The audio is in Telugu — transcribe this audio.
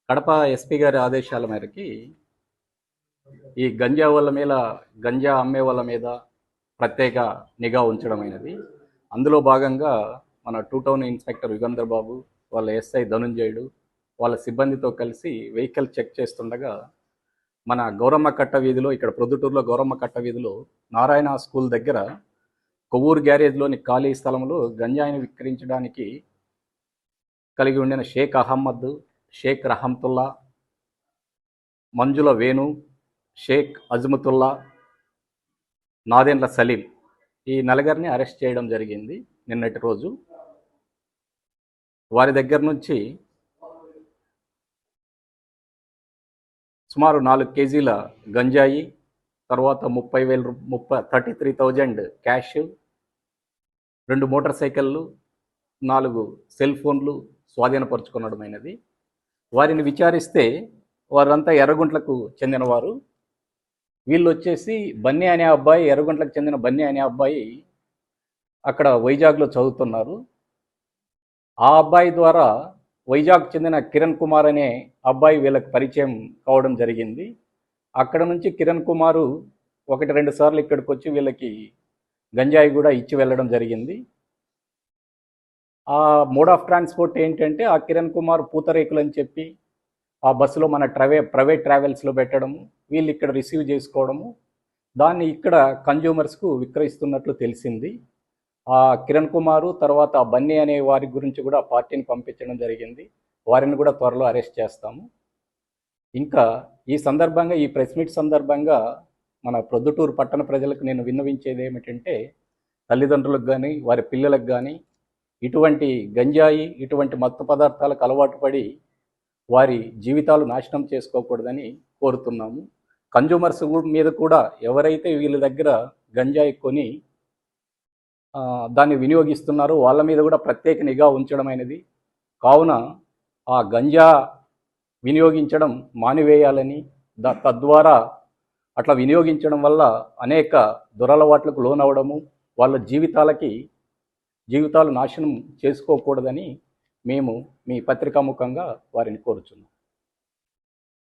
కడప ఎస్పీ గారి ఆదేశాల మేరకి ఈ గంజా అమ్మే వాళ్ళ మీద ప్రత్యేక నిఘా ఉంచడమైనది. అందులో భాగంగా మన టూ టౌన్ ఇన్స్పెక్టర్ యుగంధర్ బాబు, వాళ్ళ ఎస్ఐ ధనుంజయుడు, వాళ్ళ సిబ్బందితో కలిసి వెహికల్ చెక్ చేస్తుండగా మన గౌరమ్మ కట్ట వీధిలో, ఇక్కడ ప్రొద్దుటూరులో గౌరమ్మ కట్ట వీధిలో నారాయణ స్కూల్ దగ్గర కొవ్వూరు గ్యారేజ్లోని ఖాళీ స్థలంలో గంజాయిని విక్రయించడానికి కలిగి ఉండిన షేక్ అహ్మద్, షేక్ రహమతుల్లా, మంజుల వేణు, షేక్ అజ్మతుల్లా, నాదెండ్ల సలీం, ఈ నలుగురిని అరెస్ట్ చేయడం జరిగింది నిన్నటి రోజు. వారి దగ్గర నుంచి సుమారు 4 కేజీల గంజాయి, తర్వాత 33,000 క్యాష్, 2 మోటార్ సైకిళ్ళు, 4 సెల్ ఫోన్లు స్వాధీనపరుచుకునడమైనది. వారిని విచారిస్తే వారంతా ఎర్రగుంట్లకు చెందినవారు. వీళ్ళు వచ్చేసి బన్నీ అనే అబ్బాయి, ఎర్రగుంట్లకు చెందిన బన్నీ అనే అబ్బాయి అక్కడ వైజాగ్లో చదువుతున్నారు. ఆ అబ్బాయి ద్వారా వైజాగ్ చెందిన కిరణ్ కుమార్ అనే అబ్బాయి వీళ్ళకి పరిచయం కావడం జరిగింది. అక్కడ నుంచి కిరణ్ కుమారు 1-2 సార్లు ఇక్కడికి వచ్చి వీళ్ళకి గంజాయి కూడా ఇచ్చి వెళ్ళడం జరిగింది. ఆ మోడ్ ఆఫ్ ట్రాన్స్పోర్ట్ ఏంటంటే, ఆ కిరణ్ కుమార్ పూతరేకులు అని చెప్పి ఆ బస్సులో మన ప్రైవేట్ ట్రావెల్స్లో పెట్టడము, వీళ్ళు ఇక్కడ రిసీవ్ చేసుకోవడము, దాన్ని ఇక్కడ కన్జ్యూమర్స్కు విక్రయిస్తున్నట్లు తెలిసింది. ఆ కిరణ్ కుమారు తర్వాత ఆ బన్నీ అనే వారి గురించి కూడా పార్టీని పంపించడం జరిగింది. వారిని కూడా త్వరలో అరెస్ట్ చేస్తాము. ఇంకా ఈ సందర్భంగా, ఈ ప్రెస్ మీట్ సందర్భంగా మన ప్రొద్దుటూరు పట్టణ ప్రజలకు నేను విన్నవించేది ఏమిటంటే, తల్లిదండ్రులకు కానీ వారి పిల్లలకు కానీ ఇటువంటి గంజాయి, ఇటువంటి మత్తు పదార్థాలకు అలవాటు పడి వారి జీవితాలు నాశనం చేసుకోకూడదని కోరుతున్నాము. కన్జ్యూమర్స్ మీద కూడా ఎవరైతే వీళ్ళ దగ్గర గంజాయి కొని దాన్ని వినియోగిస్తున్నారో వాళ్ళ మీద కూడా ప్రత్యేక నిఘా ఉంచడమైనది. కావున ఆ గంజా వినియోగించడం మానివేయాలని, తద్వారా అట్లా వినియోగించడం వల్ల అనేక దురలవాట్లకు లోనవడము, వాళ్ళ జీవితాలు నాశనం చేసుకోకూడదని మేము మీ పత్రికాముఖంగా వారిని కోరుచున్నాం.